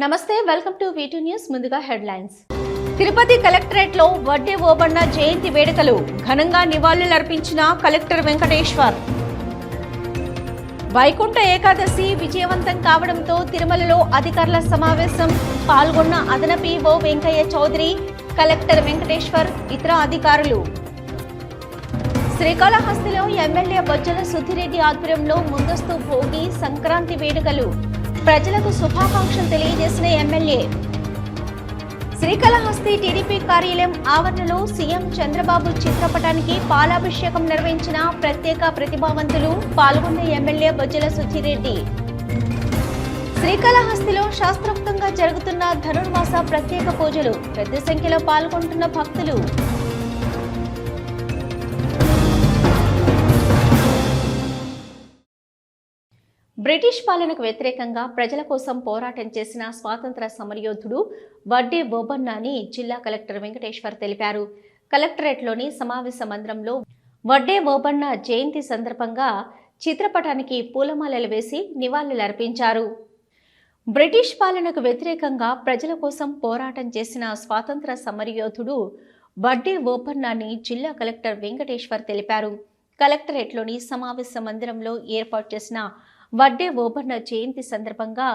నమస్తే, welcome to V2 news. ముందుగా headlines. Tirupati కలెక్టరేట్లో వడ్డే ఓబన్న జయంతి వేడుకలు ఘనంగా నివాళులర్పించిన కలెక్టర్ వెంకటేశ్వర్. వైకుంఠ ఏకాదశి విజయవంతం కావడంతో తిరుమలలో అధికారుల సమావేశం పాల్గొన్న అదనపు ఈవో వెంకయ్య చౌదరి, కలెక్టర్ వెంకటేశ్వర్, ఇతర అధికారులు. శ్రీకాళహస్తిలో ఎమ్మెల్యే బొజ్జల సుధిరెడ్డి ఆధ్వర్యంలో ముందస్తు భోగి సంక్రాంతి వేడుకలు, ప్రజలకు శుభాకాంక్షలు తెలియజేసిన ఎమ్మెల్యే. శ్రీకాళహస్తి టీడీపీ కార్యాలయం ఆవరణలో సీఎం చంద్రబాబు చిత్రపటానికి పాలాభిషేకం నిర్వహించిన ప్రత్యేక ప్రతిభావంతులు, పాల్గొన్న ఎమ్మెల్యే బొజ్జల సుధిరెడ్డి. శ్రీకాళహస్తిలో శాస్త్రోక్తంగా జరుగుతున్న ధనుర్మాస ప్రత్యేక పూజలు, పెద్ద సంఖ్యలో పాల్గొంటున్న భక్తులు. బ్రిటిష్ పాలనకు వ్యతిరేకంగా ప్రజల కోసం పోరాటం చేసిన స్వాతంత్ర సమరయోధుడు వడ్డే ఓబన్న అని జిల్లా కలెక్టర్ వెంకటేశ్వర్ తెలిపారు. కలెక్టరేట్లోని సమావేశ మందిరంలో వడ్డే ఓబన్న జయంతి సందర్భంగా చిత్రపటానికి పూలమాలలు వేసి నివాళులర్పించారు. బ్రిటిష్ పాలనకు వ్యతిరేకంగా ప్రజల కోసం పోరాటం చేసిన స్వాతంత్ర సమరయోధుడు వడ్డే ఓబన్న అని జిల్లా కలెక్టర్ వెంకటేశ్వర్ తెలిపారు. కలెక్టరేట్లోని సమావేశ మందిరంలో ఏర్పాటు చేసిన వడ్డే ఓబన్న జయంతి సందర్భంగా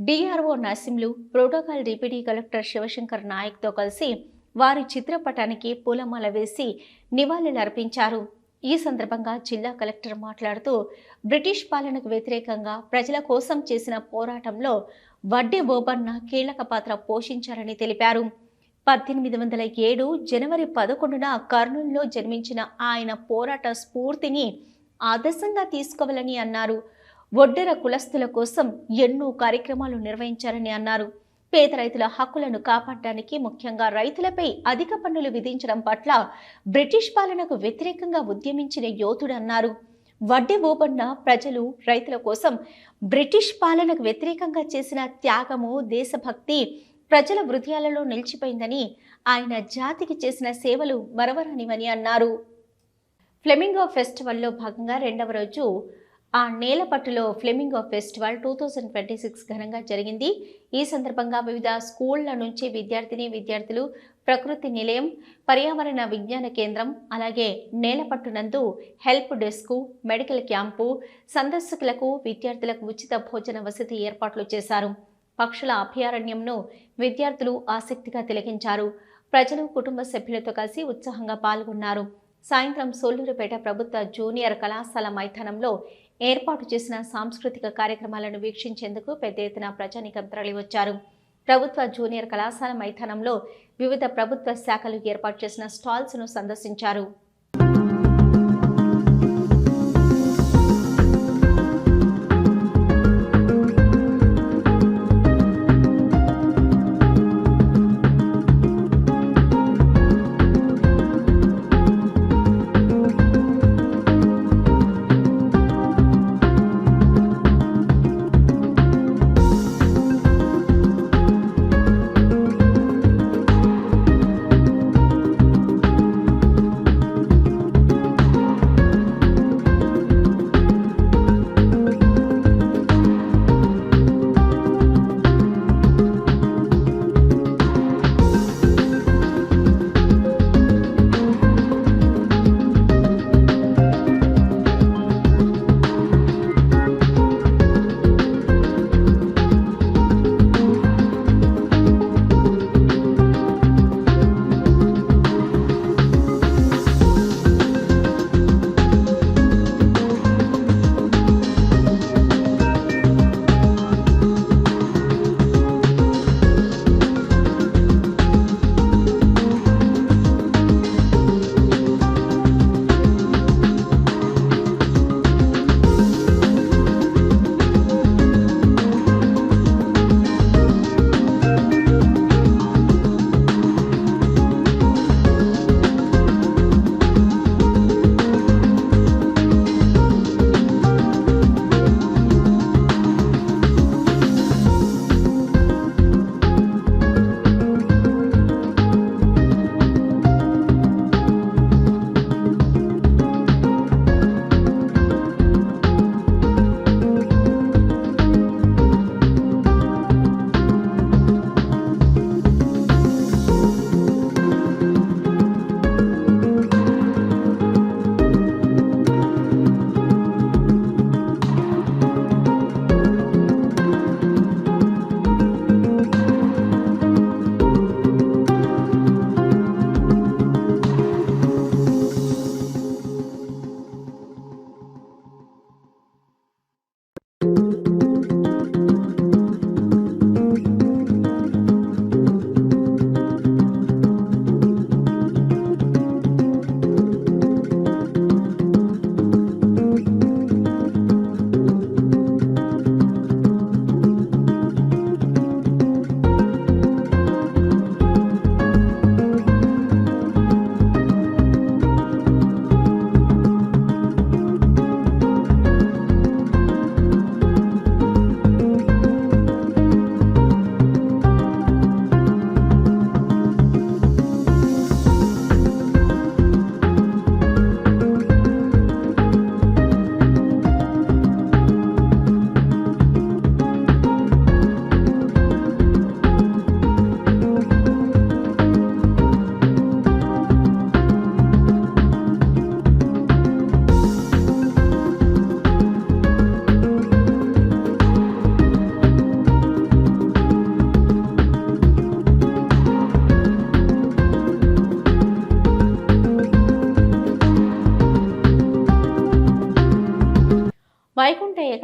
DRO Narsimlu, protocol deputy collector Shivashankar నాయక్తో కలిసి వారి చిత్రపటానికి పూలమాల వేసి నివాళులర్పించారు. ఈ సందర్భంగా జిల్లా కలెక్టర్ మాట్లాడుతూ, బ్రిటిష్ పాలనకు వ్యతిరేకంగా ప్రజల కోసం చేసిన పోరాటంలో వడ్డే ఓబన్న కీలక పాత్ర పోషించారని తెలిపారు. 1807 జనవరి 11న కర్నూలులో జన్మించిన ఆయన పోరాట స్ఫూర్తిని ఆదర్శంగా తీసుకోవాలని అన్నారు. ఒడ్డెర కులస్తుల కోసం ఎన్నో కార్యక్రమాలు నిర్వహించారని అన్నారు. పేద రైతుల హక్కులను కాపాడడానికి, ముఖ్యంగా రైతులపై అధిక పన్నులు విధించడం పట్ల బ్రిటిష్ పాలనకు వ్యతిరేకంగా ఉద్యమించిన యోధుడన్నారు. వడ్డే ఓబన్న ప్రజలు, రైతుల కోసం బ్రిటిష్ పాలనకు వ్యతిరేకంగా చేసిన త్యాగము, దేశభక్తి ప్రజల హృదయాలలో నిలిచిపోయిందని, ఆయన జాతికి చేసిన సేవలు మరవరానివని అన్నారు. ఫ్లెమింగో ఫెస్టివల్లో భాగంగా రెండవ రోజు ఆ నేలపట్టులో ఫ్లెమింగో ఫెస్టివల్ 2026 ఘనంగా జరిగింది. ఈ సందర్భంగా వివిధ స్కూళ్ల నుంచి విద్యార్థులు ప్రకృతి నిలయం, పర్యావరణ విజ్ఞాన కేంద్రం, అలాగే నేలపట్టునందు హెల్ప్ డెస్క్, మెడికల్ క్యాంపు, సందర్శకులకు, విద్యార్థులకు ఉచిత భోజన వసతి ఏర్పాట్లు చేశారు. పక్షుల అభయారణ్యంను విద్యార్థులు ఆసక్తిగా తిలకించారు. ప్రజలు, కుటుంబ సభ్యులతో కలిసి ఉత్సాహంగా పాల్గొన్నారు. సాయంత్రం సోలూరుపేట ప్రభుత్వ జూనియర్ కళాశాల మైదానంలో ఏర్పాటు చేసిన సాంస్కృతిక కార్యక్రమాలను వీక్షించేందుకు పెద్ద ఎత్తున ప్రజానీకం తరలివచ్చారు. ప్రభుత్వ జూనియర్ కళాశాల మైదానంలో వివిధ ప్రభుత్వ శాఖలు ఏర్పాటు చేసిన స్టాల్స్ను సందర్శించారు.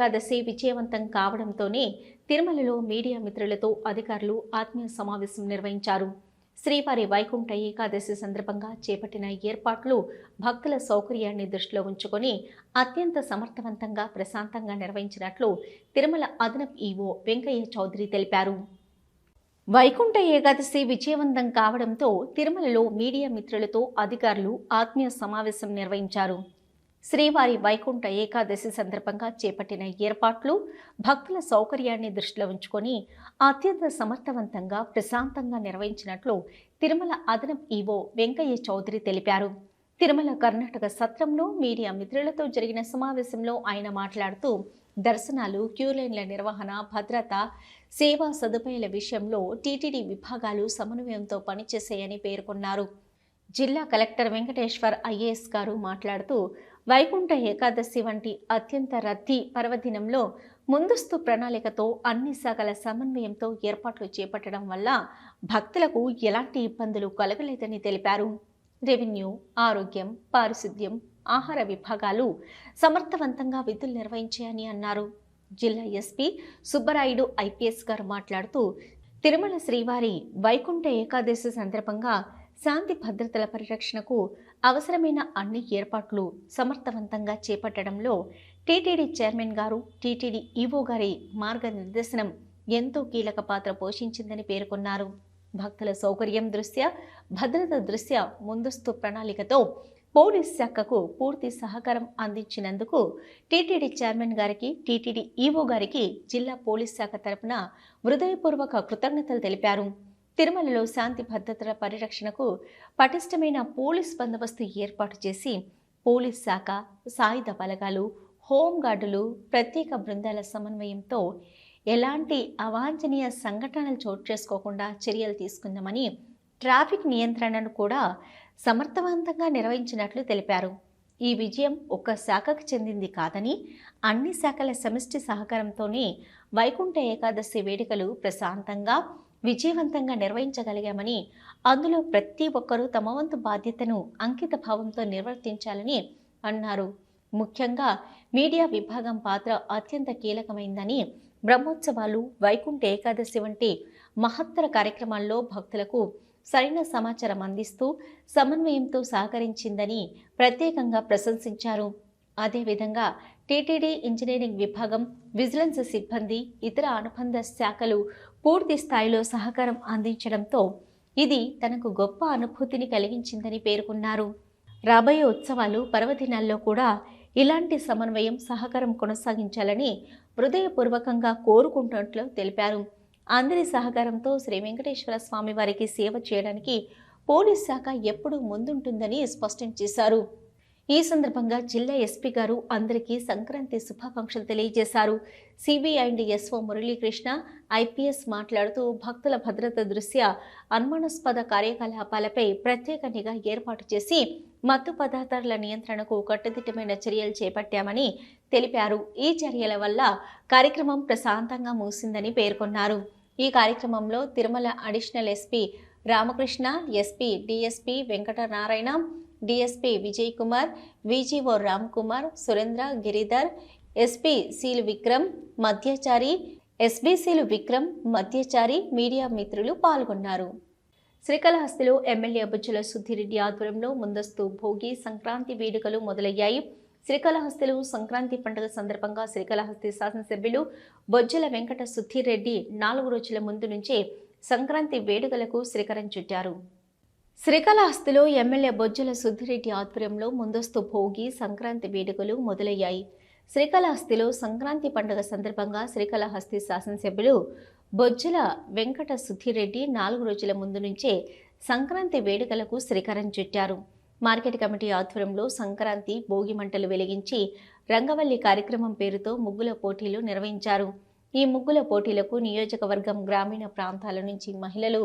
ఏకాదశి విజయవంతం కావడంతోనే తిరుమలలో మీడియా మిత్రులతో అధికారులు ఆత్మీయ సమావేశం నిర్వహించారు. శ్రీవారి వైకుంఠ ఏకాదశి సందర్భంగా చేపట్టిన ఏర్పాట్లు భక్తుల సౌకర్యాన్ని దృష్టిలో ఉంచుకొని అత్యంత సమర్థవంతంగా ప్రశాంతంగా నిర్వహించినట్లు తిరుమల అదనపు ఈవో వెంకయ్య చౌదరి తెలిపారు. వైకుంఠ ఏకాదశి విజయవంతం కావడంతో తిరుమలలో మీడియా మిత్రులతో అధికారులు ఆత్మీయ సమావేశం నిర్వహించారు. శ్రీవారి వైకుంఠ ఏకాదశి సందర్భంగా చేపట్టిన ఏర్పాట్లు భక్తుల సౌకర్యాన్ని దృష్టిలో ఉంచుకొని అత్యంత సమర్థవంతంగా ప్రశాంతంగా నిర్వహించినట్లు తిరుమల అదనపు ఈవో వెంకయ్య చౌదరి తెలిపారు. తిరుమల కర్ణాటక సత్రంలో మీడియా మిత్రులతో జరిగిన సమావేశంలో ఆయన మాట్లాడుతూ దర్శనాలు, క్యూలైన్ల నిర్వహణ, భద్రత, సేవా సదుపాయాల విషయంలో టీటీడీ విభాగాలు సమన్వయంతో పనిచేశాయని పేర్కొన్నారు. జిల్లా కలెక్టర్ వెంకటేశ్వర్ ఐఏఎస్ గారు మాట్లాడుతూ వైకుంఠ ఏకాదశి వంటి అత్యంత రద్దీ పర్వదినంలో ముందస్తు ప్రణాళికతో అన్ని శాఖల సమన్వయంతో ఏర్పాట్లు చేపట్టడం వల్ల భక్తులకు ఎలాంటి ఇబ్బందులు కలగలేదని తెలిపారు. రెవెన్యూ, ఆరోగ్యం, పారిశుద్ధ్యం, ఆహార విభాగాలు సమర్థవంతంగా విధులు నిర్వహించాయని అన్నారు. జిల్లా ఎస్పీ సుబ్బరాయుడు ఐపీఎస్ గారు మాట్లాడుతూ తిరుమల శ్రీవారి వైకుంఠ ఏకాదశి సందర్భంగా శాంతి భద్రతల పరిరక్షణకు అవసరమైన అన్ని ఏర్పాట్లు సమర్థవంతంగా చేపట్టడంలో టీటీడీ చైర్మన్ గారు, టీటీడీ ఈవో గారి మార్గనిర్దేశనం ఎంతో కీలక పాత్ర పోషించిందని పేర్కొన్నారు. భక్తుల సౌకర్యం దృష్ట్యా, భద్రత దృష్ట్యా ముందస్తు ప్రణాళికతో పోలీస్ శాఖకు పూర్తి సహకారం అందించినందుకు టీటీడీ చైర్మన్ గారికి, టీటీడీ ఈవో గారికి జిల్లా పోలీస్ శాఖ తరపున హృదయపూర్వక కృతజ్ఞతలు తెలిపారు. తిరుమలలో శాంతి భద్రతల పరిరక్షణకు పటిష్టమైన పోలీస్ బందోబస్తు ఏర్పాటు చేసి పోలీస్ శాఖ, సాయుధ బలగాలు, హోంగార్డులు, ప్రత్యేక బృందాల సమన్వయంతో ఎలాంటి అవాంఛనీయ సంఘటనలు చోటు చేసుకోకుండా చర్యలు తీసుకుందామని ట్రాఫిక్ నియంత్రణను కూడా సమర్థవంతంగా నిర్వహించినట్లు తెలిపారు. ఈ విజయం ఒక్క శాఖకు చెందింది కాదని అన్ని శాఖల సమిష్టి సహకారంతోనే వైకుంఠ ఏకాదశి వేడుకలు ప్రశాంతంగా, విజయవంతంగా నిర్వహించగలిగామని, అందులో ప్రతి ఒక్కరూ తమ వంతు బాధ్యతను అంకిత భావంతో నిర్వర్తించాలని అన్నారు. ముఖ్యంగా మీడియా విభాగం పాత్ర అత్యంత కీలకమైందని, బ్రహ్మోత్సవాలు, వైకుంఠ ఏకాదశి వంటి మహత్తర కార్యక్రమాల్లో భక్తులకు సరైన సమాచారం అందిస్తూ సమన్వయంతో సహకరించిందని ప్రత్యేకంగా ప్రశంసించారు. అదేవిధంగా టీటీడీ ఇంజనీరింగ్ విభాగం, విజిలెన్స్ సిబ్బంది, ఇతర అనుబంధ శాఖలు పూర్తి స్థాయిలో సహకారం అందించడంతో ఇది తనకు గొప్ప అనుభూతిని కలిగించిందని పేర్కొన్నారు. రాబోయే ఉత్సవాలు, పర్వదినాల్లో కూడా ఇలాంటి సమన్వయం, సహకారం కొనసాగించాలని హృదయపూర్వకంగా కోరుకుంటున్నట్లు తెలిపారు. అందరి సహకారంతో శ్రీ వెంకటేశ్వర స్వామి వారికి సేవ చేయడానికి పోలీస్ శాఖ ఎప్పుడూ ముందుంటుందని స్పష్టం చేశారు. ఈ సందర్భంగా జిల్లా ఎస్పీ గారు అందరికీ సంక్రాంతి శుభాకాంక్షలు తెలియజేశారు. CBI and S O Muralikrishna IPS మాట్లాడుతూ భక్తుల భద్రత దృష్ట్యా అనుమానాస్పద కార్యకలాపాలపై ప్రత్యేక నిఘా ఏర్పాటు చేసి మత్తు పదార్థాల నియంత్రణకు కట్టుదిట్టమైన చర్యలు చేపట్టామని తెలిపారు. ఈ చర్యల వల్ల కార్యక్రమం ప్రశాంతంగా ముగిసిందని పేర్కొన్నారు. ఈ కార్యక్రమంలో Tirumala additional SP Ramakrishna, SP DSP Venkatanarayana, DSP Vijay Kumar, VGO Ram Kumar, Surendra, Giridhar, SP సీలు విక్రమ్ మధ్యచారి, ఎస్బీసీలు విక్రమ్ మధ్యచారి, మీడియా మిత్రులు పాల్గొన్నారు. శ్రీకాళహస్తిలో ఎమ్మెల్యే బొజ్జల సుధీరెడ్డి ఆధ్వర్యంలో ముందస్తు భోగి, సంక్రాంతి వేడుకలు మొదలయ్యాయి. శ్రీకాళహస్తిలో సంక్రాంతి పండుగ సందర్భంగా శ్రీకాళహస్తి శాసనసభ్యులు బొజ్జల వెంకట సుధీరెడ్డి 4 రోజుల ముందు నుంచే సంక్రాంతి వేడుకలకు శ్రీకారం చుట్టారు. శ్రీకాళహస్తిలో ఎమ్మెల్యే బొజ్జల సుధీరెడ్డి ఆధ్వర్యంలో ముందస్తు భోగి, సంక్రాంతి వేడుకలు మొదలయ్యాయి. శ్రీకాళహస్తిలో సంక్రాంతి పండుగ సందర్భంగా శ్రీకాళహస్తి శాసనసభ్యులు బొజ్జల వెంకట సుధీరెడ్డి 4 రోజుల ముందు నుంచే సంక్రాంతి వేడుకలకు శ్రీకారం చుట్టారు. మార్కెట్ కమిటీ ఆధ్వర్యంలో సంక్రాంతి భోగి మంటలు వెలిగించి రంగవల్లి కార్యక్రమం పేరుతో ముగ్గుల పోటీలు నిర్వహించారు. ఈ ముగ్గుల పోటీలకు నియోజకవర్గం గ్రామీణ ప్రాంతాల నుంచి మహిళలు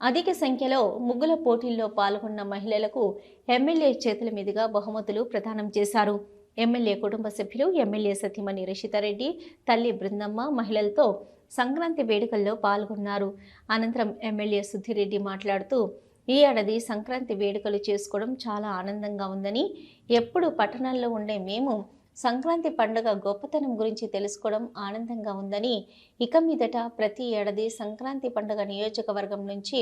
అధిక సంఖ్యలో ముగ్గుల పోటీల్లో పాల్గొన్న మహిళలకు ఎమ్మెల్యే చేతుల మీదుగా బహుమతులు ప్రదానం చేశారు. ఎమ్మెల్యే కుటుంబ సభ్యులు, ఎమ్మెల్యే సతీమణి రిషితారెడ్డి, తల్లి బృందమ్మ మహిళలతో సంక్రాంతి వేడుకల్లో పాల్గొన్నారు. అనంతరం ఎమ్మెల్యే సుధీరెడ్డి మాట్లాడుతూ ఈ ఏడాది సంక్రాంతి వేడుకలు చేసుకోవడం చాలా ఆనందంగా ఉందని, ఎప్పుడు పట్టణాల్లో ఉండే మేము సంక్రాంతి పండుగ గొప్పతనం గురించి తెలుసుకోవడం ఆనందంగా ఉందని, ఇక మీదట ప్రతి ఏడాది సంక్రాంతి పండుగ నియోజకవర్గం నుంచి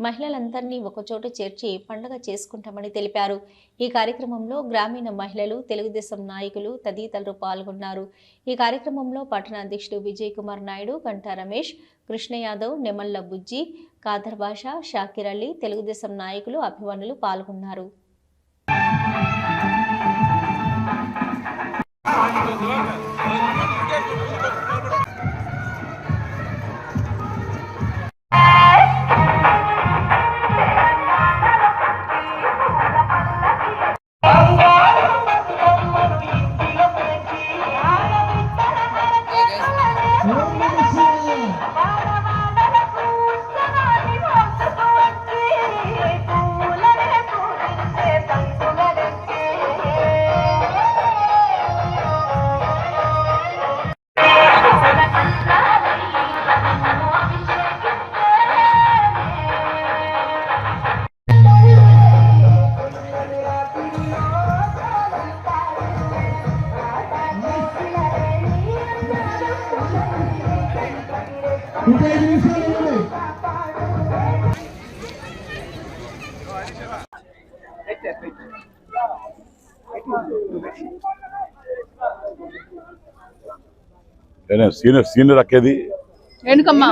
మహిళలందరినీ ఒకచోట చేర్చి పండుగ చేసుకుంటామని తెలిపారు. ఈ కార్యక్రమంలో గ్రామీణ మహిళలు, తెలుగుదేశం నాయకులు తదితరులు పాల్గొన్నారు. ఈ కార్యక్రమంలో పట్టణ అధ్యక్షుడు విజయ్ కుమార్ నాయుడు, గంటా రమేష్, కృష్ణ యాదవ్, నెమల్ల బుజ్జి, ఖాదర్ బాషా, షాకిర్ అలీ, తెలుగుదేశం నాయకులు, అభిమానులు పాల్గొన్నారు. సీనియర్ అక్కేది వెనుకమ్మా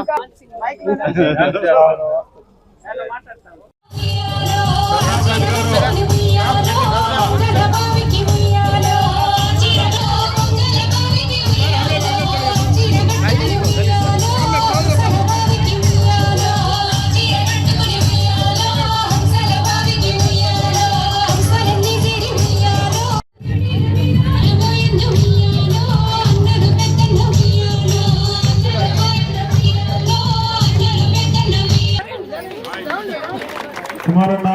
కుమారన్న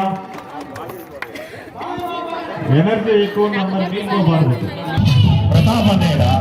ఎనర్జీ ఎక్కువ ఉన్నది ఇంకో బాధ ప్రతాప్ అన్నయ్యడా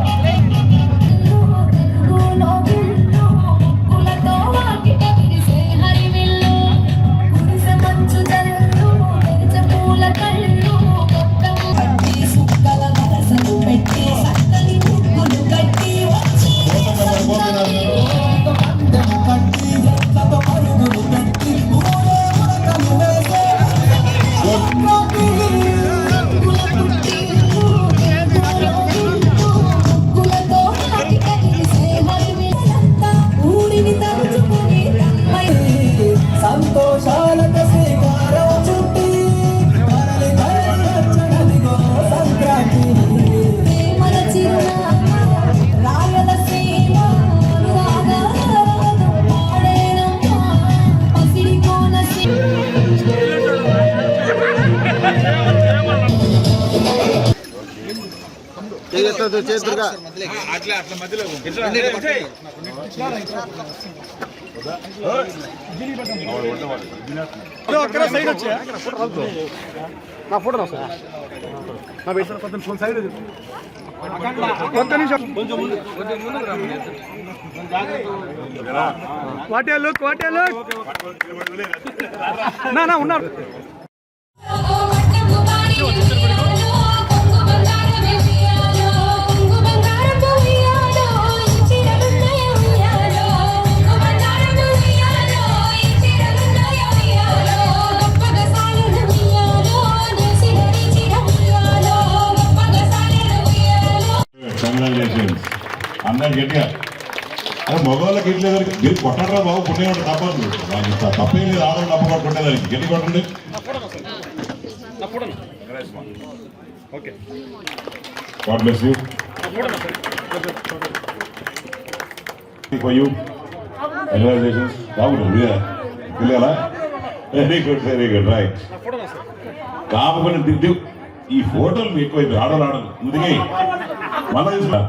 చేతురుగా అట్లా మధ్యలో సైడ్ వచ్చా నా ఫోటో నా ఫోన్ సైడ్ ఒక్క నిమిషం వాటే లుక్ నా ఉన్నారు అందరు గట్టిగా అదే మగవాళ్ళకి ఇట్లేదు మీరు కొట్టడరా బాబు పుట్టేవాడు తప్పదు తప్పేం లేదు ఆడవాళ్ళు తప్ప కొట్టేదానికి గట్టి కొట్టండి God bless you. For you. Congratulations. పిల్లలా వెరీ గుడ్ రైట్ కాపుకొని దిద్దు ఈ ఫోటోలు ఎక్కువైపోయి ఆడలు ముందుకే మళ్ళీ తీసుకున్నా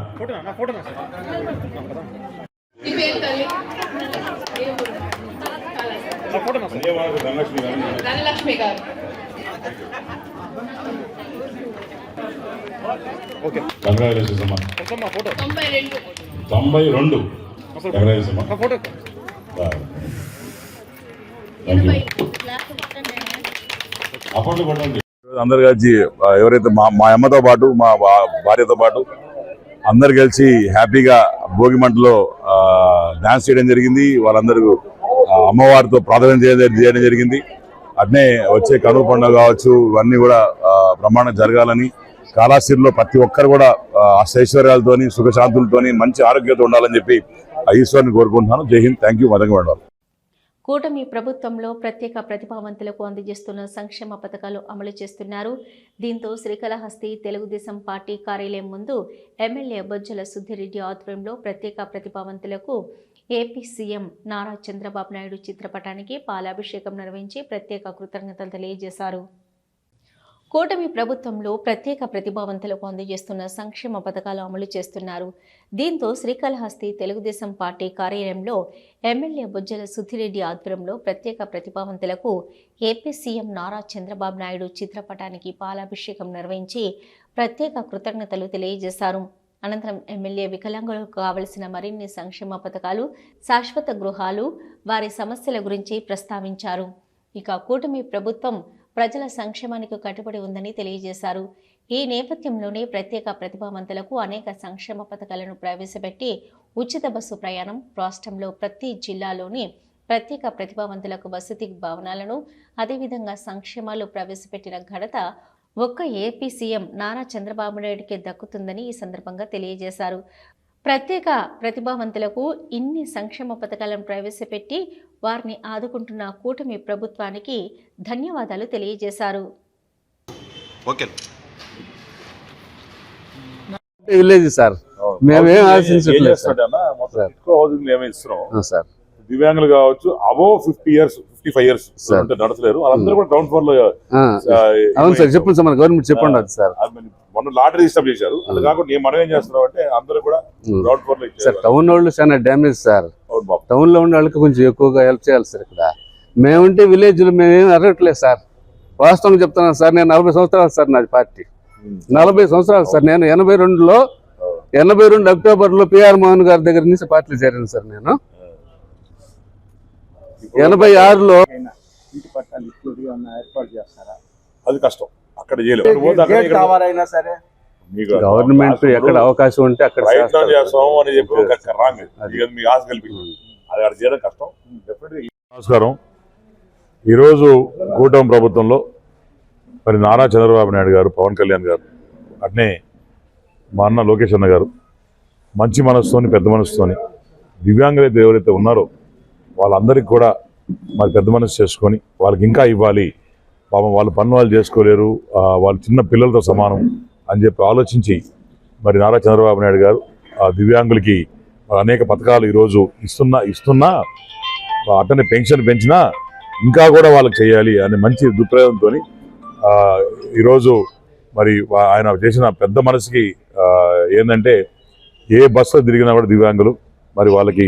ధనలక్ష్మి గారు కంగ్రాచులేషన్స్ అమ్మా 92 కంగ్రాచులేషన్స్ అమ్మా థ్యాంక్ యూ అప్పట్లో కొట్టండి అందరు కలిసి ఎవరైతే మా అమ్మతో పాటు మా భార్యతో పాటు అందరు కలిసి హ్యాపీగా భోగి మంటలో డాన్స్ చేయడం జరిగింది. వాళ్ళందరూ అమ్మవారితో ప్రార్థన చేయడం జరిగింది. అట్నే వచ్చే కనుమ పండుగ కావచ్చు, ఇవన్నీ కూడా బ్రహ్మాండంగా జరగాలని, కాళాశ్రీలో ప్రతి ఒక్కరు కూడా అష్టైశ్వర్యాలతోని సుఖశాంతులతోని మంచి ఆరోగ్యంతో ఉండాలని చెప్పి ఆ ఈశ్వరుని కోరుకుంటున్నాను. జై హింద్. Thank you. మదంగా ఉండాలి. కూటమి ప్రభుత్వంలో ప్రత్యేక ప్రతిభావంతులకు అందజేస్తున్న సంక్షేమ పథకాలు అమలు చేస్తున్నారు. దీంతో శ్రీకాళహస్తి తెలుగుదేశం పార్టీ కార్యాలయం ముందు ఎమ్మెల్యే బొజ్జల సుద్దిరెడ్డి ఆధ్వర్యంలో ప్రత్యేక ప్రతిభావంతులకు ఏపీ సీఎం నారా చంద్రబాబు నాయుడు చిత్రపటానికి పాలాభిషేకం నిర్వహించి ప్రత్యేక కృతజ్ఞతలు తెలియజేశారు. కూటమి ప్రభుత్వంలో ప్రత్యేక ప్రతిభావంతులకు అందజేస్తున్న సంక్షేమ పథకాలు అమలు చేస్తున్నారు. దీంతో శ్రీకాళహస్తి తెలుగుదేశం పార్టీ కార్యాలయంలో ఎమ్మెల్యే బొజ్జల సుద్దిరెడ్డి ఆధ్వర్యంలో ప్రత్యేక ప్రతిభావంతులకు ఏపీ సీఎం నారా చంద్రబాబు నాయుడు చిత్రపటానికి పాలాభిషేకం నిర్వహించి ప్రత్యేక కృతజ్ఞతలు తెలియజేశారు. అనంతరం ఎమ్మెల్యే వికలాంగులకు కావలసిన మరిన్ని సంక్షేమ పథకాలు, శాశ్వత గృహాలు, వారి సమస్యల గురించి ప్రస్తావించారు. ఇక కూటమి ప్రభుత్వం ప్రజల సంక్షేమానికి కట్టుబడి ఉందని తెలియజేశారు. ఈ నేపథ్యంలోనే ప్రత్యేక ప్రతిభావంతులకు అనేక సంక్షేమ పథకాలను ప్రవేశపెట్టి ఉచిత బస్సు ప్రయాణం, రాష్ట్రంలో ప్రతి జిల్లాలోని ప్రత్యేక ప్రతిభావంతులకు వసతి భవనాలను, అదేవిధంగా సంక్షేమాలు ప్రవేశపెట్టిన ఘనత ఒక్క ఏపీ సీఎం నారా చంద్రబాబు నాయుడికి దక్కుతుందని ఈ సందర్భంగా తెలియజేశారు. ప్రత్యేక ప్రతిభావంతులకు ఇన్ని సంక్షేమ పథకాలను ప్రవేశపెట్టి వారిని ఆదుకుంటున్న కూటమి ప్రభుత్వానికి ధన్యవాదాలు తెలియజేశారు. విలేజ్ సార్, మేమేం ఆశించట్లేదు సార్. దివ్యాంగులు కావచ్చు, అబోవ్ 50 years 55 years నడచలేరు, వాళ్ళందరూ కూడా గ్రౌండ్ ఫ్లోర్ లో. అవును సార్, చెప్పండి సార్, మన గవర్నమెంట్ చెప్పండి అది సార్. మొన్న లాటరీ సిస్టమ్ చేశారు. అది కాకుండా మనం ఏం చేస్తున్నాం అంటే అందరూ కూడా గ్రౌండ్ ఫ్లోర్ లో సార్. టౌన్ వాళ్ళు చాలా డ్యామేజ్ సార్. టౌన్ లో ఉన్న వాళ్ళకి కొంచెం ఎక్కువగా హెల్ప్ చేయాలి సార్. ఇక్కడ మేముంటే విలేజ్ లో మేమేం అడగట్లేదు సార్. వాస్తవంగా చెప్తున్నాను సార్, నేను 40 సంవత్సరాలు సార్ నాది పార్టీ. 40 సంవత్సరాలు సార్. నేను 82 అక్టోబర్లో పిఆర్ మోహన్ గారి దగ్గర నుంచి పార్టీలో చేరాను సార్. నేను 86లో ఇంటి పట్టాలు ఏర్పాటు చేస్తారా? అది కష్టం, అక్కడ చేయలేము. సరే గవర్నమెంట్ ఎక్కడ అవకాశం ఉంటే అక్కడ చేస్తాము అని చెప్పి రాంగ్, మీకు ఆశ కల్పించింది, అది అక్కడ చేయడం కష్టం. నమస్కారం. ఈరోజు కూటమి ప్రభుత్వంలో మరి నారా చంద్రబాబు నాయుడు గారు, పవన్ కళ్యాణ్ గారు, అట్నే మా అన్న లోకేష్ అన్న గారు మంచి మనసుతోని, పెద్ద మనసుతోని దివ్యాంగులైతే ఎవరైతే ఉన్నారో వాళ్ళందరికీ కూడా మరి పెద్ద మనసు చేసుకొని వాళ్ళకి ఇంకా ఇవ్వాలి, పాపం వాళ్ళు పన్ను వాళ్ళు చేసుకోలేరు, వాళ్ళు చిన్న పిల్లలతో సమానం అని చెప్పి ఆలోచించి మరి నారా చంద్రబాబు నాయుడు గారు ఆ దివ్యాంగులకి అనేక పథకాలు ఈరోజు ఇస్తున్నా అట్టనే పెన్షన్ పెంచినా ఇంకా కూడా వాళ్ళకి చేయాలి అనే మంచి దృక్పథంతో ఈరోజు మరి ఆయన చేసిన పెద్ద మనసుకి ఏంటంటే ఏ బస్సులో తిరిగినా కూడా దివ్యాంగులు మరి వాళ్ళకి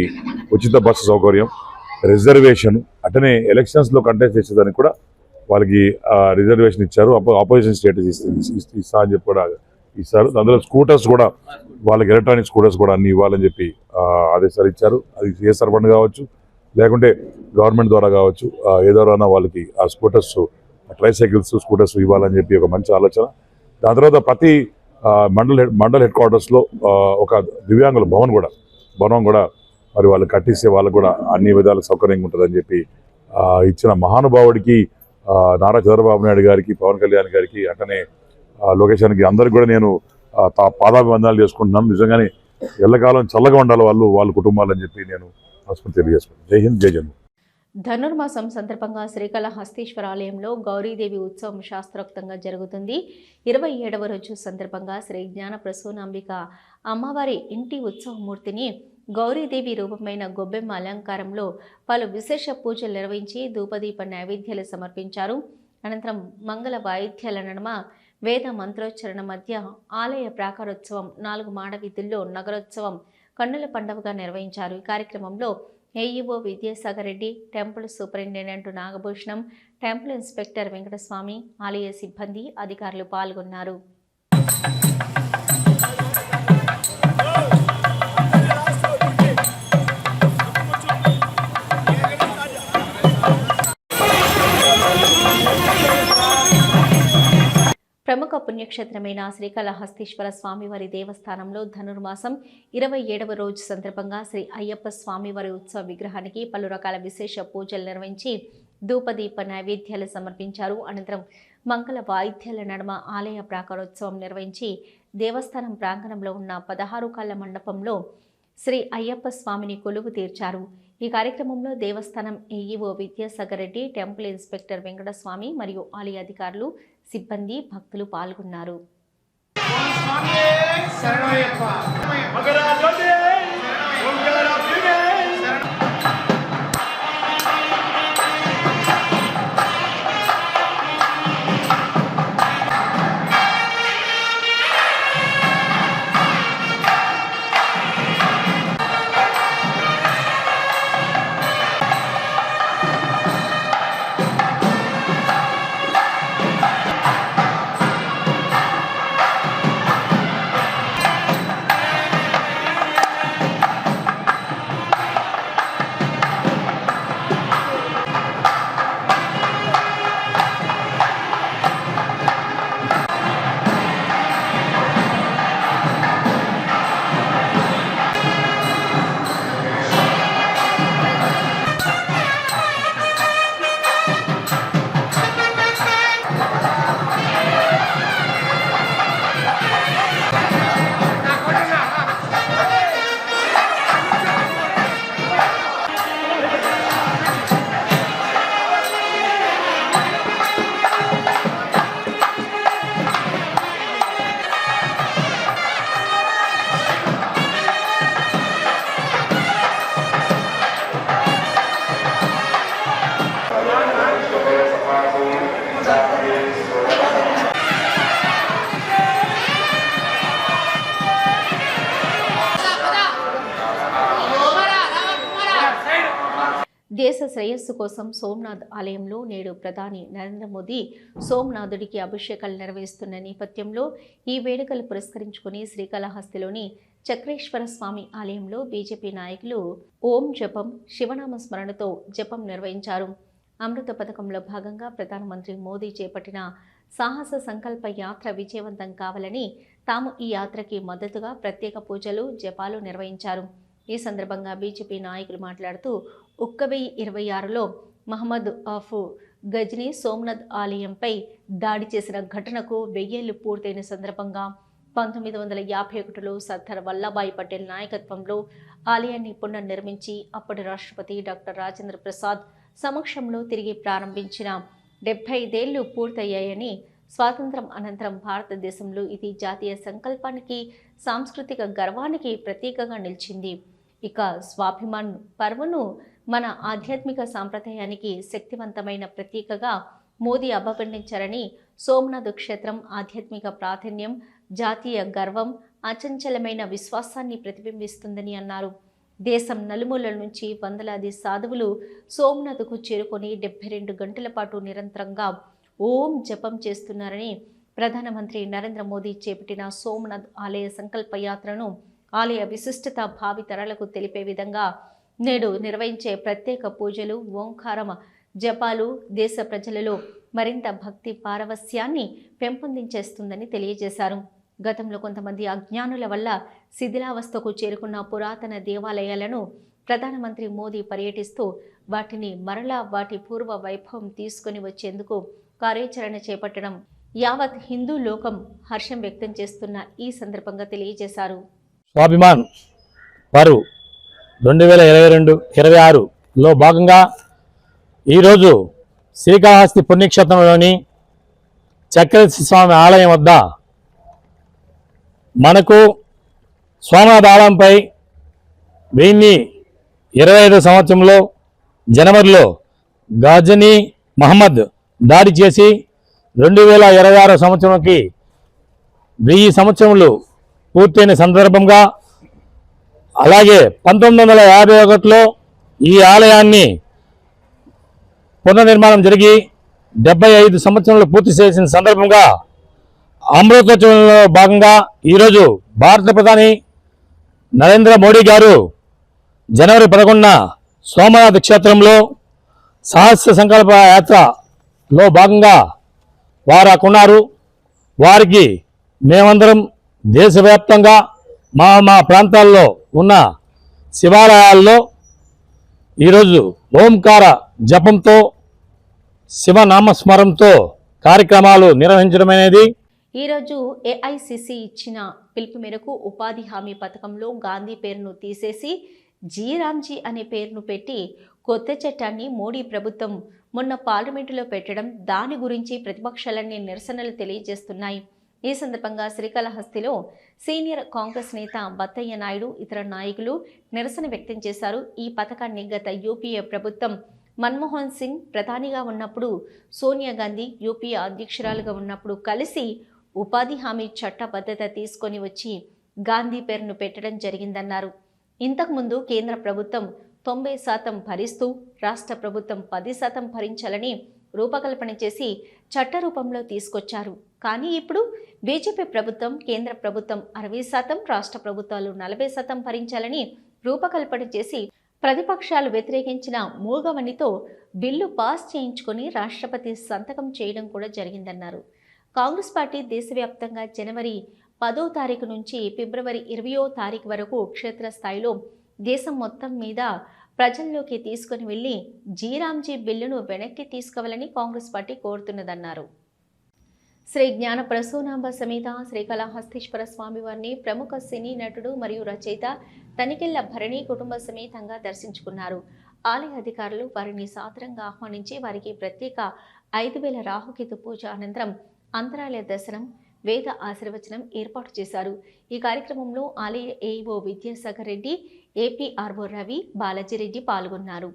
ఉచిత బస్సు సౌకర్యం, రిజర్వేషన్, అట్టనే ఎలక్షన్స్లో కంటెస్ట్ చేసేదానికి కూడా వాళ్ళకి రిజర్వేషన్ ఇచ్చారు. ఆపోజిషన్ స్టేటస్ ఇస్తా అని చెప్పి కూడా ఇస్తారు. అందులో స్కూటర్స్ కూడా వాళ్ళకి ఎలక్ట్రానిక్ స్కూటర్స్ కూడా అన్ని ఇవ్వాలని చెప్పి ఆదేశాలు ఇచ్చారు. అది సిఎస్ఆర్ ఫండ్ కావచ్చు, లేకుంటే గవర్నమెంట్ ద్వారా కావచ్చు, ఏ ద్వారా వాళ్ళకి ఆ స్కూటర్స్, ట్రైసైకిల్స్, స్కూటర్స్ ఇవ్వాలని చెప్పి ఒక మంచి ఆలోచన. దాని తర్వాత ప్రతి మండల్ హెడ్ క్వార్టర్స్లో ఒక దివ్యాంగుల భవనం కూడా మరి వాళ్ళు కట్టిస్తే వాళ్ళకు కూడా అన్ని విధాల సౌకర్యంగా ఉంటుందని చెప్పి ఇచ్చిన మహానుభావుడికి నారా చంద్రబాబు నాయుడు గారికి, పవన్ కళ్యాణ్ గారికి, అట్టనే లోకేషన్కి అందరికి కూడా నేను పాదాభివందనాలు చేసుకుంటున్నాను. నిజంగానే ఎల్లకాలం చల్లగా ఉండాలి వాళ్ళ కుటుంబాలని చెప్పి నేను మనస్ఫూర్తిగా తెలియజేసుకుంటాను. జై హింద్, జై జన్మ. ధనుర్మాసం సందర్భంగా శ్రీకాళహస్తీశ్వర ఆలయంలో గౌరీదేవి ఉత్సవం శాస్త్రోక్తంగా జరుగుతుంది. 27వ రోజు సందర్భంగా శ్రీ జ్ఞాన ప్రసూనాంబిక అమ్మవారి ఇంటి ఉత్సవమూర్తిని గౌరీదేవి రూపమైన గొబ్బెమ్మ అలంకారంలో పలు విశేష పూజలు నిర్వహించి ధూపదీప నైవేద్యాలు సమర్పించారు. అనంతరం మంగళ వాయిద్యాల నడుమ వేద మంత్రోచ్చరణ మధ్య ఆలయ ప్రాకారోత్సవం, 4 మాడ వీధుల్లో నగరోత్సవం కన్నుల పండుగగా నిర్వహించారు. ఈ కార్యక్రమంలో AEO Vidyasagar Reddy, temple superintendent Nagabhushanam, temple inspector Venkataswamy, ఆలయ సిబ్బంది, అధికారులు పాల్గొన్నారు. ప్రముఖ పుణ్యక్షేత్రమైన శ్రీకాళహస్తీశ్వర స్వామివారి దేవస్థానంలో ధనుర్మాసం 27వ రోజు సందర్భంగా శ్రీ అయ్యప్ప స్వామివారి ఉత్సవ విగ్రహానికి పలు రకాల విశేష పూజలు నిర్వహించి ధూపదీప నైవేద్యాలు సమర్పించారు. అనంతరం మంగళ వాయిద్యాల నడుమ ఆలయ ప్రాకారోత్సవం నిర్వహించి దేవస్థానం ప్రాంగణంలో ఉన్న 16 కాళ్ల మండపంలో శ్రీ అయ్యప్ప స్వామిని కొలువు తీర్చారు. ఈ కార్యక్రమంలో దేవస్థానం AEO Vidyasagar Reddy, temple inspector Venkataswamy మరియు ఆలయ అధికారులు, సిబ్బంది, భక్తులు పాల్గొన్నారు. దేశ శ్రేయస్సు కోసం సోమనాథ్ ఆలయంలో నేడు ప్రధాని నరేంద్ర మోదీ సోమనాథుడికి అభిషేకాలు నిర్వహిస్తున్న నేపథ్యంలో ఈ వేడుకలు పురస్కరించుకుని శ్రీకాళహస్తిలోని చక్రేశ్వర స్వామి ఆలయంలో బీజేపీ నాయకులు ఓం జపం, శివనామ స్మరణతో జపం నిర్వహించారు. అమృత పథకంలో భాగంగా ప్రధానమంత్రి మోదీ చేపట్టిన సాహస సంకల్ప యాత్ర విజయవంతం కావాలని తాము ఈ యాత్రకి మద్దతుగా ప్రత్యేక పూజలు, జపాలు నిర్వహించారు. ఈ సందర్భంగా బీజేపీ నాయకులు మాట్లాడుతూ 1026లో మహమ్మద్ ఆఫ్ గజ్నీ సోమనాథ్ ఆలయంపై దాడి చేసిన ఘటనకు 1000 ఏళ్లు పూర్తయిన సందర్భంగా 1951లో సర్దార్ వల్లభాయ్ పటేల్ నాయకత్వంలో ఆలయాన్ని పునర్నిర్మించి అప్పటి రాష్ట్రపతి డాక్టర్ రాజేంద్ర ప్రసాద్ సమక్షంలో తిరిగి ప్రారంభించిన 75 ఏళ్లు పూర్తయ్యాయని, స్వాతంత్రం అనంతరం భారతదేశంలో ఇది జాతీయ సంకల్పానికి, సాంస్కృతిక గర్వానికి ప్రతీకగా నిలిచింది. ఇక స్వాభిమాన్ పర్వను మన ఆధ్యాత్మిక సాంప్రదాయానికి శక్తివంతమైన ప్రతీకగా మోదీ అభివర్ణించారని, సోమనాథ్ క్షేత్రం ఆధ్యాత్మిక ప్రాధాన్యం, జాతీయ గర్వం, అచంచలమైన విశ్వాసాన్ని ప్రతిబింబిస్తుందని అన్నారు. దేశం నలుమూలల నుంచి వందలాది సాధువులు సోమనాథ్కు చేరుకొని 72 గంటల పాటు నిరంతరంగా ఓం జపం చేస్తున్నారని, ప్రధానమంత్రి నరేంద్ర మోదీ చేపట్టిన సోమనాథ్ ఆలయ సంకల్ప యాత్రను, ఆలయ విశిష్టత భావితరాలకు తెలిపే విధంగా నేడు నిర్వహించే ప్రత్యేక పూజలు, ఓంకారం జపాలు దేశ ప్రజలలో మరింత భక్తి పారవస్యాన్ని పెంపొందించేస్తుందని తెలియజేశారు. గతంలో కొంతమంది అజ్ఞానుల వల్ల శిథిలావస్థకు చేరుకున్న పురాతన దేవాలయాలను ప్రధానమంత్రి మోదీ పర్యటిస్తూ వాటిని మరలా వాటి పూర్వ వైభవం తీసుకుని వచ్చేందుకు కార్యాచరణ చేపట్టడం యావత్ హిందూ లోకం హర్షం వ్యక్తం చేస్తున్న ఈ సందర్భంగా తెలియజేశారు. స్వాభిమాన్ పర్వ్ 2022-26లో భాగంగా ఈరోజు శ్రీకాళహస్తి పుణ్యక్షేత్రంలోని చక్రేశ్వర స్వామి ఆలయం వద్ద మనకు సోమనాథ్ ఆలయంపై 1025 సంవత్సరంలో జనవరిలో గజనీ మహమ్మద్ దాడి చేసి 2026 సంవత్సరంకి 1000 సంవత్సరములు పూర్తయిన సందర్భంగా, అలాగే 1951లో ఈ ఆలయాన్ని పునర్నిర్మాణం జరిగి 75 సంవత్సరాలు పూర్తి చేసిన సందర్భంగా అమృతోత్సవంలో భాగంగా ఈరోజు భారత ప్రధాని నరేంద్ర మోడీ గారు జనవరి 11న సోమనాథ్ క్షేత్రంలో సాహస సంకల్ప యాత్రలో భాగంగా వారు అక్కడున్నారు. వారికి మేమందరం దేశవ్యాప్తంగా మా ప్రాంతాల్లో ఉన్న శివాలయాల్లో ఈరోజు ఓంకార జపంతో శివనామస్మరంతో కార్యక్రమాలు నిర్వహించడం అనేది. ఈరోజు ఏఐసిసి ఇచ్చిన పిలుపు మేరకు ఉపాధి హామీ పథకంలో గాంధీ పేరును తీసేసి జీరామ్జీ అనే పేరును పెట్టి కొత్త చట్టాన్ని మోడీ ప్రభుత్వం మొన్న పార్లమెంటులో పెట్టడం, దాని గురించి ప్రతిపక్షాలన్నీ నిరసనలు తెలియజేస్తున్నాయి. ఈ సందర్భంగా శ్రీకాళహస్తిలో సీనియర్ కాంగ్రెస్ నేత బత్తయ్య నాయుడు ఇతర నాయకులు నిరసన వ్యక్తం చేశారు. ఈ పథకాన్ని గత యూపీఏ ప్రభుత్వం మన్మోహన్ సింగ్ ప్రధానిగా ఉన్నప్పుడు, సోనియా గాంధీ యూపీఏ అధ్యక్షురాలుగా ఉన్నప్పుడు కలిసి ఉపాధి హామీ చట్టబద్ధత తీసుకొని వచ్చి గాంధీ పేరును పెట్టడం జరిగిందన్నారు. ఇంతకుముందు కేంద్ర ప్రభుత్వం 90% భరిస్తూ రాష్ట్ర ప్రభుత్వం 10% భరించాలని రూపకల్పన చేసి చట్ట రూపంలో తీసుకొచ్చారు. కానీ ఇప్పుడు బీజేపీ ప్రభుత్వం, కేంద్ర ప్రభుత్వం 60%, రాష్ట్ర ప్రభుత్వాలు 40% భరించాలని రూపకల్పన చేసి ప్రతిపక్షాలు వ్యతిరేకించిన మూగవనితో బిల్లు పాస్ చేయించుకొని రాష్ట్రపతి సంతకం చేయడం కూడా జరిగిందన్నారు. కాంగ్రెస్ పార్టీ దేశవ్యాప్తంగా జనవరి 10వ తారీఖు నుంచి ఫిబ్రవరి 20వ తారీఖు వరకు క్షేత్రస్థాయిలో దేశం మొత్తం మీద ప్రజల్లోకి తీసుకుని వెళ్లి జీరామ్జీ బిల్లును వెనక్కి తీసుకోవాలని కాంగ్రెస్ పార్టీ కోరుతున్నదన్నారు. శ్రీ జ్ఞాన ప్రసూనాంబ సమేత శ్రీకాళహస్తీశ్వర స్వామివారిని ప్రముఖ సినీ నటుడు మరియు రచయిత తనికెళ్ల భరణి కుటుంబ సమేతంగా దర్శించుకున్నారు. ఆలయ అధికారులు వారిని సాదరంగా ఆహ్వానించి వారికి ప్రత్యేక 5,000 రాహుకేతు పూజ అనంతరం అంతరాలయ దర్శనం, వేద ఆశీర్వచనం ఏర్పాటు చేశారు. ఈ కార్యక్రమంలో ఆలయ ఏఈఓ విద్యాసాగర్ రెడ్డి, ఏపీఆర్ఓ రవి, బాలాజీరెడ్డి పాల్గొన్నారు.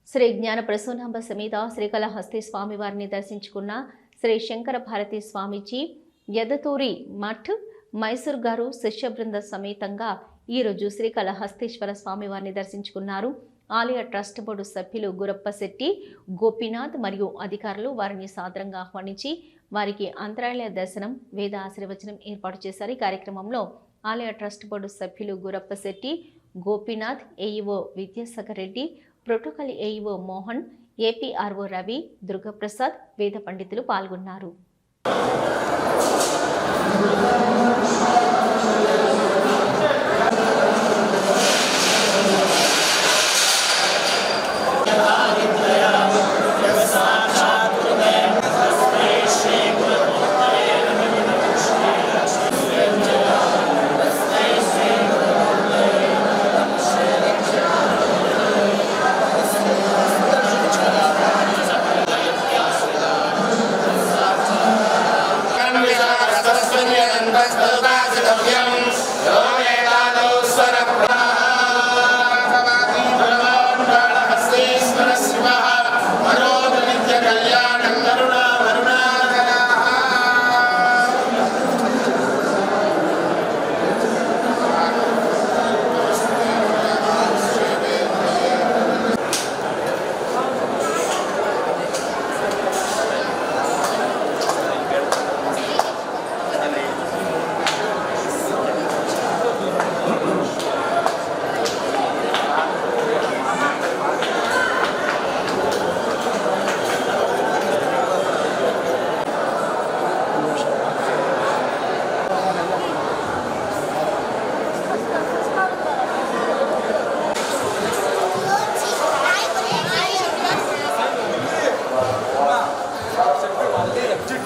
శ్రీ జ్ఞాన ప్రసూనాంబ సమేత శ్రీకాళహస్తి స్వామివారిని దర్శించుకున్న శ్రీ శంకర భారతి స్వామీజీ యదతూరి మఠ్ మైసూర్ గారు శిష్య బృంద సమేతంగా ఈరోజు శ్రీకాళహస్తీశ్వర స్వామివారిని దర్శించుకున్నారు. ఆలయ ట్రస్ట్ బోర్డు సభ్యులు గురప్ప శెట్టి, గోపీనాథ్ మరియు అధికారులు వారిని సాదరంగా ఆహ్వానించి వారికి అంతరాలయ దర్శనం, వేద ఆశీర్వచనం ఏర్పాటు చేశారు. ఈ కార్యక్రమంలో ఆలయ ట్రస్ట్ బోర్డు సభ్యులు Gurappa Shetty, Gopinath, AEO Vidyasagar Reddy, protocol AEO Mohan, APRO Ravi, Durgaprasad, వేద పండితులు పాల్గొన్నారు.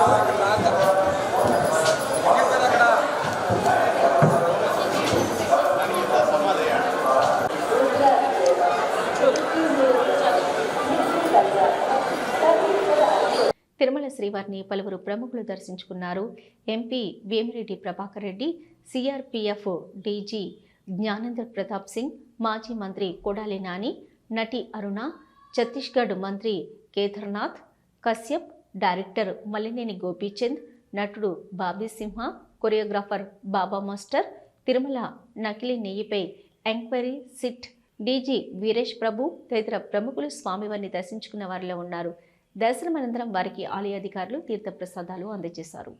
తిరుమల శ్రీవారిని పలువురు ప్రముఖులు దర్శించుకున్నారు. MP Vemireddy Prabhakar Reddy, CRPF DG Gyanendra Pratap Singh, మాజీ మంత్రి కొడాలి నాని, నటి అరుణ, ఛత్తీస్గఢ్ మంత్రి కేదార్నాథ్ కశ్యప్, డైరెక్టర్ మల్లినేని గోపీచంద్, నటుడు బాబీ సింహ, కొరియోగ్రాఫర్ బాబా మాస్టర్, తిరుమల నకిలీ నెయ్యిపై ఎంక్వైరీ సిట్ డీజీ వీరేష్ ప్రభు తదితర ప్రముఖులు స్వామివారిని దర్శించుకున్న వారిలో ఉన్నారు. దర్శనం అనంతరం వారికి ఆలయ అధికారులు తీర్థప్రసాదాలు అందజేశారు.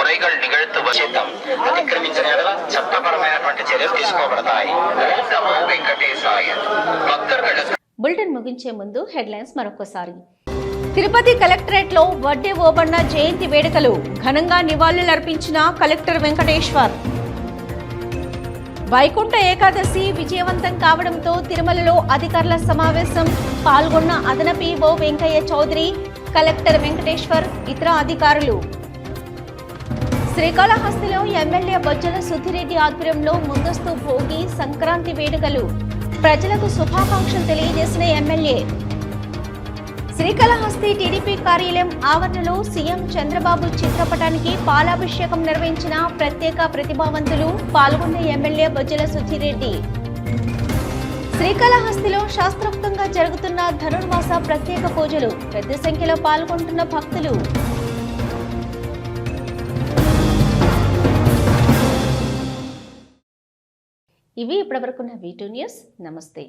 ఉరైగల్ నిగళ్తువచితం అతిక్రమించిన ఎడల చట్టపరమైనటువంటి చర్యలు తీసుకోబడతాయి. ఓం నమో వెంకటేశాయ. బులెటిన్ ముగించే ముందు హెడ్లైన్స్ మరొకసారి. తిరుపతి కలెక్టరేట్లో వడ్డే ఓబన్న జయంతి వేడుకలు ఘనంగా నివాళులర్పించిన కలెక్టర్ వెంకటేశ్వర్. వైకుంఠ ఏకాదశి విజయవంతం కావడంతో తిరుమలలో అధికారుల సమావేశం పాల్గొన్న అదనపు ఓ వెంకయ్య చౌదరి, కలెక్టర్ వెంకటేశ్వర్, ఇతర అధికారులు. శ్రీకాళహస్తిలో ఎమ్మెల్యే బొజ్జల సుధిరెడ్డి ఆధ్వర్యంలో ముందస్తు భోగి సంక్రాంతి వేడుకలు, ప్రజలకు శుభాకాంక్షలు తెలియజేసిన ఎమ్మెల్యే. శ్రీకాళహస్తి టీడీపీ కార్యాలయం ఆవరణలో సీఎం చంద్రబాబు చిత్రపటానికి పాలాభిషేకం నిర్వహించిన ప్రత్యేక ప్రతిభావంతులు, పాల్గొన్న ఎమ్మెల్యే బొజ్జల సుధిరెడ్డి. శ్రీకాళహస్తిలో శాస్త్రోక్తంగా జరుగుతున్న ధనుర్మాస ప్రత్యేక పూజలు, పెద్ద సంఖ్యలో పాల్గొంటున్న భక్తులు. ఇవి ఇప్పటివరకున్న V2 న్యూస్. నమస్తే.